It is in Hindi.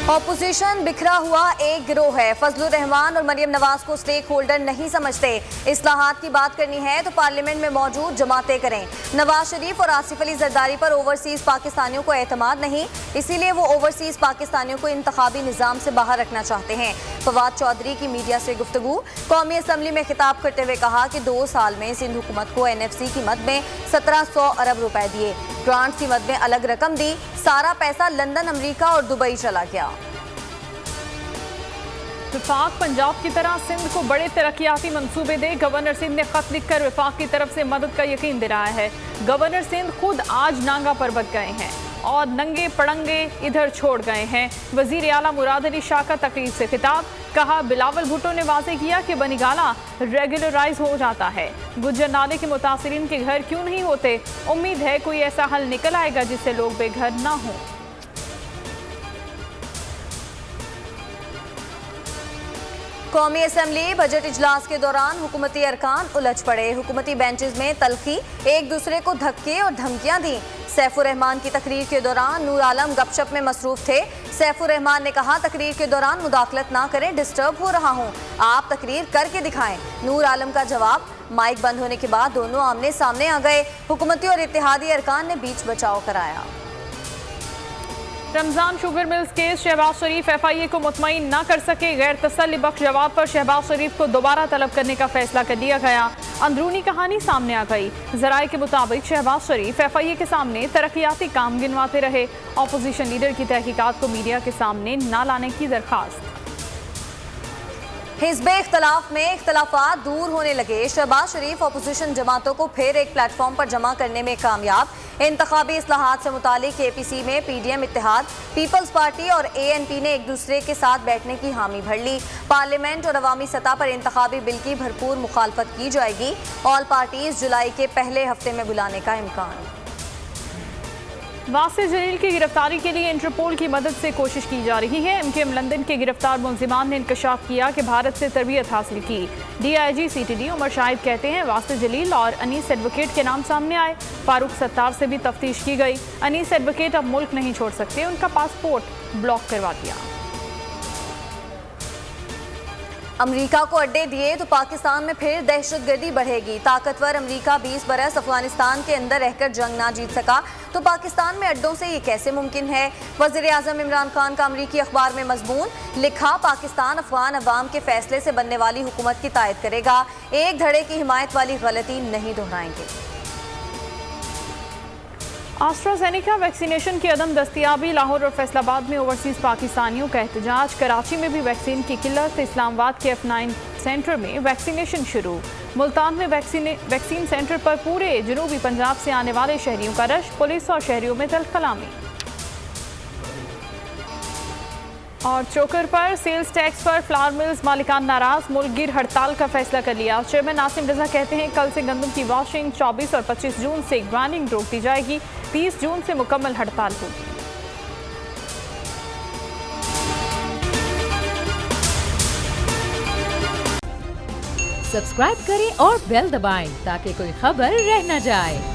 ऑपोजिशन बिखरा हुआ एक गिरोह है। फजलुर रहमान और मरियम नवाज को स्टेक होल्डर नहीं समझते। इस्लाहात की बात करनी है तो पार्लियामेंट में मौजूद जमातें करें। नवाज शरीफ और आसिफ अली जरदारी पर ओवरसीज पाकिस्तानियों को एतमाद नहीं, इसीलिए वो ओवरसीज पाकिस्तानियों को इंतखाबी निजाम से बाहर रखना चाहते हैं। फवाद चौधरी की मीडिया से गुफ्तगू। कौमी असम्बली में खिताब करते हुए कहा कि 2 साल में सिंध हुकूमत को NFC की मद में 1700 अरब रुपए दिए, ग्रांट्स की मद में अलग रकम दी, सारा पैसा लंदन, अमेरिका और दुबई चला गया। विफाक पंजाब की तरह सिंध को बड़े तरक्याती मंसूबे दे, गवर्नर सिंध ने खत लिखकर विफाक की तरफ से मदद का यकीन दिलाया है। गवर्नर सिंध खुद आज नांगा पर्वत गए हैं और नंगे पड़ंगे इधर छोड़ गए हैं। वजीर आला मुराद अली शाह का तकरीर से खिताब। कहा, बिलावल भुट्टो ने वाजे किया कि बनीगाला रेगुलराइज हो जाता है। गुज्जर नाले के मुतासिरीन के घर क्यों नहीं होते? उम्मीद है कोई ऐसा हल निकल आएगा जिससे लोग बेघर ना हों। कौमी असम्बली बजट इजलास के दौरान हुकूमती अरकान उलझ पड़े। हुकूमती बेंचेस में तलखी, एक दूसरे को धक्के और धमकियां दी। सैफुर रहमान की तकरीर के दौरान नूर आलम गपशप में मसरूफ थे। सैफुर रहमान ने कहा, तकरीर के दौरान मुदाखलत ना करें, डिस्टर्ब हो रहा हूं, आप तकरीर करके दिखाएं। नूर आलम का जवाब। माइक बंद होने के बाद दोनों आमने सामने आ गए। हुकूमती और इत्तेहादी अरकान ने बीच बचाव कराया। Ramzan sugar mills case, Shahbaz Sharif FIA को मुतमईन न कर सके। गैर तसल्ली बख्श जवाब पर शहबाज शरीफ को दोबारा तलब करने का फैसला कर लिया गया। अंदरूनी कहानी सामने आ गई। जराये के मुताबिक शहबाज शरीफ FIA के सामने तरक्याती काम गिनवाते रहे। ऑपोजिशन लीडर की तहकीकात को मीडिया के सामने न लाने की दरखास्त। हिज़्ब इख्तलाफ में इख्तलाफात दूर होने लगे। शहबाज शरीफ ऑपोजिशन जमातों को फिर एक प्लेटफॉर्म पर जमा करने में कामयाब। इंतखाबी इस्लाहात से मुतालिक APC में PDM इत्तेहाद, पीपल्स पार्टी और ANP ने एक दूसरे के साथ बैठने की हामी भर ली। पार्लियामेंट और अवामी सतह पर इंतखाबी बिल की भरपूर मुखालफत की जाएगी। ऑल पार्टीज जुलाई के पहले हफ्ते में बुलाने का इम्कान। वासिफ जलील की गिरफ्तारी के लिए इंटरपोल की मदद से कोशिश की जा रही है। MKM लंदन के गिरफ्तार मुलजिमान ने इंकशाफ किया कि भारत से तरबियत हासिल की। DIG CTD उमर शाहिद कहते हैं, वासिफ जलील और अनीस एडवोकेट के नाम सामने आए। फारूक सत्तार से भी तफ्तीश की गई। अनीस एडवोकेट अब मुल्क नहीं छोड़ सकते, उनका पासपोर्ट ब्लॉक करवा दिया। अमेरिका को अड्डे दिए तो पाकिस्तान में फिर दहशतगर्दी बढ़ेगी। ताकतवर अमेरिका 20 बरस अफगानिस्तान के अंदर रहकर जंग ना जीत सका तो पाकिस्तान में अड्डों से ये कैसे मुमकिन है? वज़ीर आज़म इमरान खान का अमरीकी अखबार में मजमून लिखा, पाकिस्तान अफगान अवाम के फैसले से बनने वाली हुकूमत की तायद करेगा, एक धड़े की हिमायत वाली गलती नहीं दोहराएंगे। एस्ट्राजेनेका वैक्सीनेशन की अदम दस्तियाबी, लाहौर और फैसलाबाद में ओवरसीज पाकिस्तानियों का एहतजाज। कराची में भी वैक्सीन की किल्लत। इस्लामाबाद के F9 सेंटर में वैक्सीनेशन शुरू। मुल्तान में वैक्सीन सेंटर पर पूरे जनूबी पंजाब से आने वाले शहरियों का रश। पुलिस और शहरियों में तल्ख कलामी। और चोकर पर सेल्स टैक्स पर फ्लावर मिल्स मालिकान नाराज, मुल्क गिर हड़ताल का फैसला कर लिया। चेयरमैन नासिम रजा कहते हैं, कल से गंदम की वॉशिंग, 24 और 25 जून से ग्राइंडिंग रोक दी जाएगी, 30 जून से मुकम्मल हड़ताल होगी। सब्सक्राइब करें और बेल दबाएं ताकि कोई खबर रह न जाए।